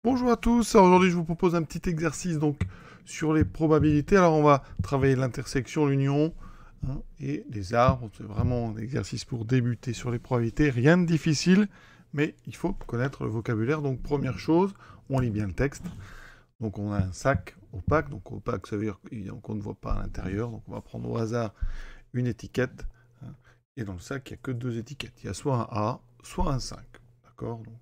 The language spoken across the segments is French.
Bonjour à tous, alors aujourd'hui je vous propose un petit exercice donc sur les probabilités. Alors on va travailler l'intersection, l'union et les arbres. C'est vraiment un exercice pour débuter sur les probabilités. Rien de difficile, mais il faut connaître le vocabulaire. Donc première chose, on lit bien le texte. Donc on a un sac opaque. Donc opaque ça veut dire qu'on ne voit pas à l'intérieur. Donc on va prendre au hasard une étiquette. Et dans le sac il n'y a que deux étiquettes. Il y a soit un A, soit un 5. D'accord. Donc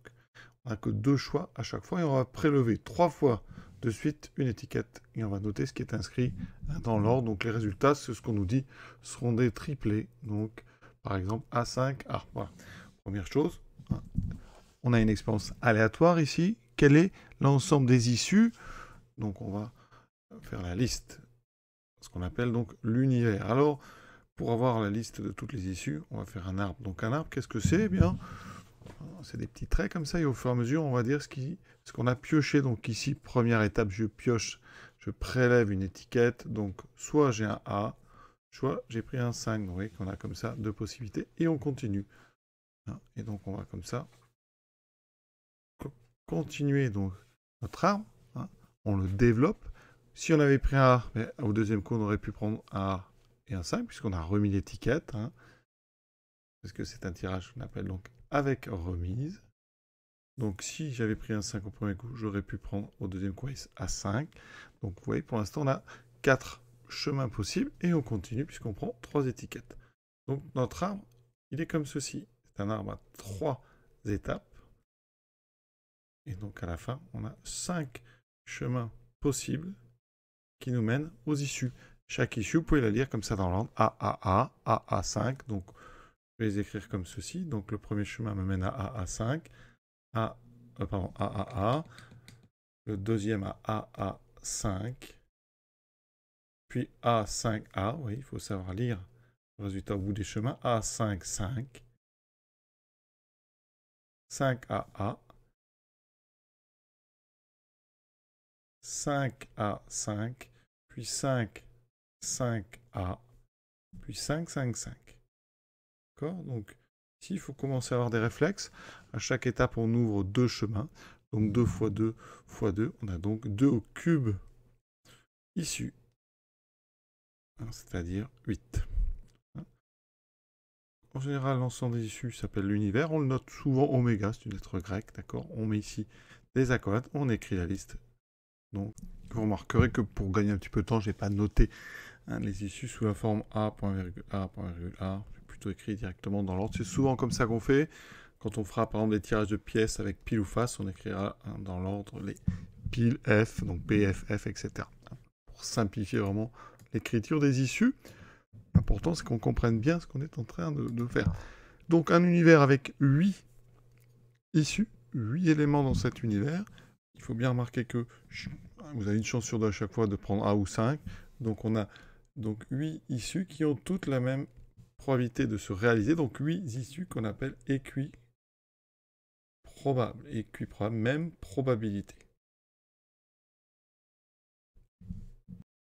on n'a que deux choix à chaque fois et on va prélever 3 fois de suite une étiquette et on va noter ce qui est inscrit dans l'ordre. Donc les résultats, c'est ce qu'on nous dit, seront des triplés. Donc par exemple A5A. Voilà. Première chose, on a une expérience aléatoire ici. Quel est l'ensemble des issues? Donc on va faire la liste, ce qu'on appelle donc l'univers. Alors pour avoir la liste de toutes les issues, on va faire un arbre. Donc un arbre, qu'est-ce que c'est? Eh bien, c'est des petits traits comme ça, et au fur et à mesure, on va dire ce qu'on a pioché. Donc ici, première étape, je pioche, je prélève une étiquette. Donc soit j'ai un A, soit j'ai pris un 5. Donc vous voyez qu'on a comme ça deux possibilités, et on continue. Et donc on va comme ça continuer donc notre arbre. On le développe. Si on avait pris un A, au deuxième coup, on aurait pu prendre un A et un 5, puisqu'on a remis l'étiquette. Parce que c'est un tirage qu'on appelle donc avec remise. Donc si j'avais pris un 5 au premier coup, j'aurais pu prendre au deuxième coup à 5. Donc vous voyez, pour l'instant, on a 4 chemins possibles et on continue puisqu'on prend 3 étiquettes. Donc notre arbre, il est comme ceci. C'est un arbre à 3 étapes. Et donc à la fin, on a 5 chemins possibles qui nous mènent aux issues. Chaque issue, vous pouvez la lire comme ça dans l'ordre AAA, AA5. Donc je vais les écrire comme ceci. Donc le premier chemin me mène à AA5, AAA, le deuxième à AA5, puis A5A, oui, il faut savoir lire le résultat au bout des chemins, A5, 5, 5AA, 5A5, puis 5, 5A, puis 5, 5, 5. D'accord? Donc ici, il faut commencer à avoir des réflexes. À chaque étape, on ouvre deux chemins. Donc 2 fois 2 fois 2, on a donc 2 au cube issu, c'est-à-dire 8. En général, l'ensemble des issues s'appelle l'univers. On le note souvent oméga, c'est une lettre grecque, d'accord? On met ici des accolades, on écrit la liste. Donc, vous remarquerez que pour gagner un petit peu de temps, je n'ai pas noté les issues sous la forme A.A.A. J'ai plutôt écrit directement dans l'ordre. C'est souvent comme ça qu'on fait. Quand on fera par exemple des tirages de pièces avec pile ou face, on écrira dans l'ordre les piles F, donc P, F, F, etc. Pour simplifier vraiment l'écriture des issues. L'important, c'est qu'on comprenne bien ce qu'on est en train de faire. Donc, un univers avec 8 issues, 8 éléments dans cet univers. Il faut bien remarquer que vous avez une chance sur deux à chaque fois de prendre A ou 5. Donc, on a donc 8 issues qui ont toutes la même probabilité de se réaliser. Donc, 8 issues qu'on appelle équiprobables. Équiprobables, même probabilité.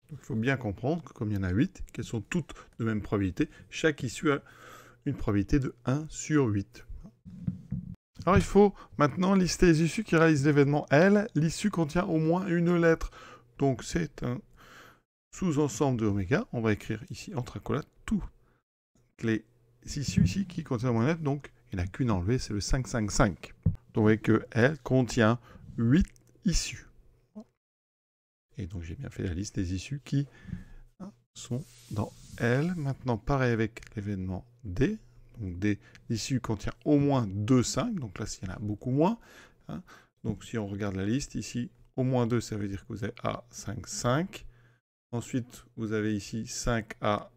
Donc, il faut bien comprendre que comme il y en a 8, qu'elles sont toutes de même probabilité, chaque issue a une probabilité de 1 sur 8. Alors il faut maintenant lister les issues qui réalisent l'événement L. L'issue contient au moins une lettre. Donc c'est un sous-ensemble de oméga. On va écrire ici entre accolades toutes les issues ici qui contiennent au moins une lettre. Donc il n'y en a qu'une enlevée, c'est le 555. Donc vous voyez que L contient 8 issues. Et donc j'ai bien fait la liste des issues qui sont dans L. Maintenant pareil avec l'événement D. Donc l'issue contient au moins 2 5, donc là s'il y en a beaucoup moins. Donc si on regarde la liste ici, au moins 2, ça veut dire que vous avez A, 5, 5. Ensuite, vous avez ici 5A,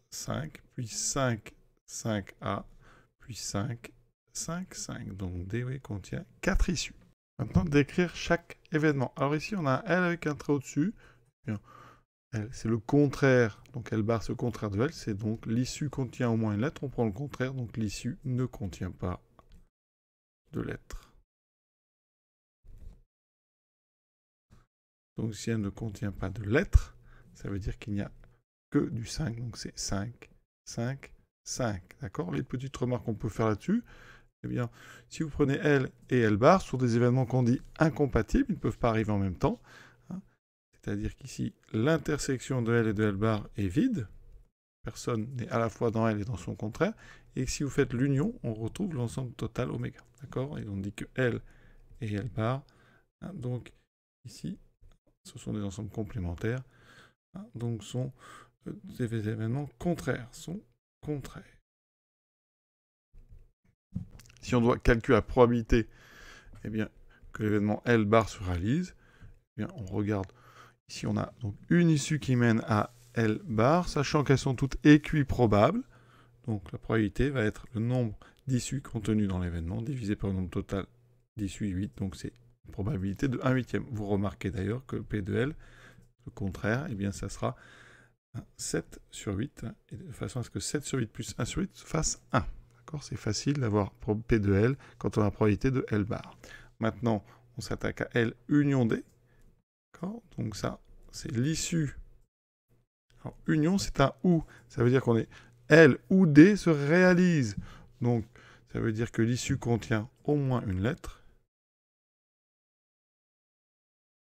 5, puis 5, 5A, puis 5, 5, 5. Donc D contient 4 issues. Maintenant, décrire chaque événement. Alors ici, on a un L avec un trait au-dessus. L, c'est le contraire. Donc L bar, c'est le contraire de L. C'est donc l'issue contient au moins une lettre. On prend le contraire. Donc l'issue ne contient pas de lettres. Donc si elle ne contient pas de lettres, ça veut dire qu'il n'y a que du 5. Donc c'est 5, 5, 5. D'accord? Les petites remarques qu'on peut faire là-dessus. Eh bien, si vous prenez L et L bar, ce sont des événements qu'on dit incompatibles, ils ne peuvent pas arriver en même temps. Hein. C'est-à-dire qu'ici, l'intersection de L et de L bar est vide. Personne n'est à la fois dans L et dans son contraire. Et si vous faites l'union, on retrouve l'ensemble total oméga. D'accord? Et on dit que L et L bar, hein, donc ici, ce sont des ensembles complémentaires. Hein, donc sont des événements contraires. Si on doit calculer la probabilité eh bien, que l'événement L bar se réalise, eh bien, on regarde. Ici, on a donc une issue qui mène à L bar, sachant qu'elles sont toutes équiprobables. Donc la probabilité va être le nombre d'issues contenues dans l'événement divisé par le nombre total d'issues 8. Donc c'est une probabilité de 1/8. Vous remarquez d'ailleurs que P de L, le contraire, eh bien, ça sera 7 sur 8, et de façon à ce que 7 sur 8 plus 1 sur 8 fasse 1. C'est facile d'avoir P de L quand on a la probabilité de L bar. Maintenant, on s'attaque à L union D. Donc ça, c'est l'issue. Alors, union, c'est un OU. Ça veut dire qu'on est L ou D se réalise. Donc, ça veut dire que l'issue contient au moins une lettre.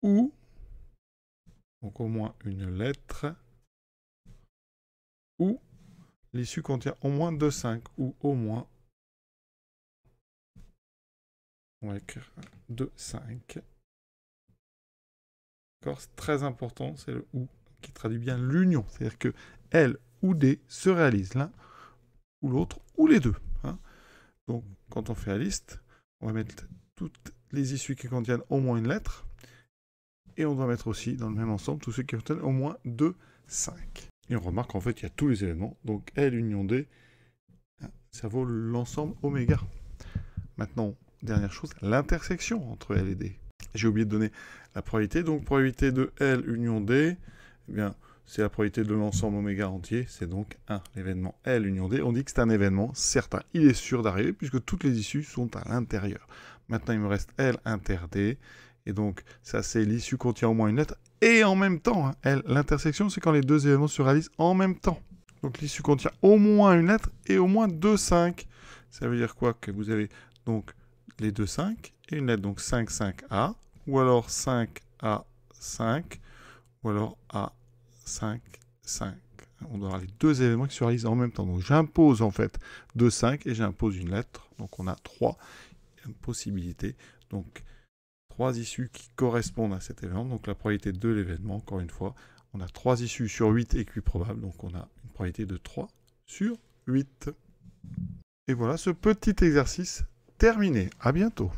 Ou, donc au moins une lettre. Ou, l'issue contient au moins 2,5 ou au moins, on va écrire 2,5. C'est très important, c'est le OU qui traduit bien l'union. C'est-à-dire que L ou D se réalisent l'un ou l'autre ou les deux. Hein. Donc quand on fait la liste, on va mettre toutes les issues qui contiennent au moins une lettre et on doit mettre aussi dans le même ensemble tous ceux qui contiennent au moins 2,5. Et on remarque qu'en fait il y a tous les éléments. Donc L union D, ça vaut l'ensemble oméga. Maintenant, dernière chose, l'intersection entre L et D. J'ai oublié de donner la probabilité. Donc, probabilité de L union D, eh bien, c'est la probabilité de l'ensemble oméga entier. C'est donc 1. L'événement L union D, on dit que c'est un événement certain. Il est sûr d'arriver puisque toutes les issues sont à l'intérieur. Maintenant, il me reste L inter D. Et donc, ça, c'est l'issue contient au moins une lettre. Et en même temps, hein, L, l'intersection, c'est quand les deux événements se réalisent en même temps. Donc, l'issue contient au moins une lettre et au moins 2,5. Ça veut dire quoi? Que vous avez donc les 2,5 et une lettre, donc 5, 5A, ou alors 5A5, ou alors A5, 5. On doit avoir les deux événements qui se réalisent en même temps. Donc j'impose en fait 2,5 et j'impose une lettre. Donc on a 3 possibilités. Donc 3 issues qui correspondent à cet événement. Donc la probabilité de l'événement, encore une fois, on a 3 issues sur 8 équiprobables. Donc on a une probabilité de 3 sur 8. Et voilà ce petit exercice terminé. À bientôt.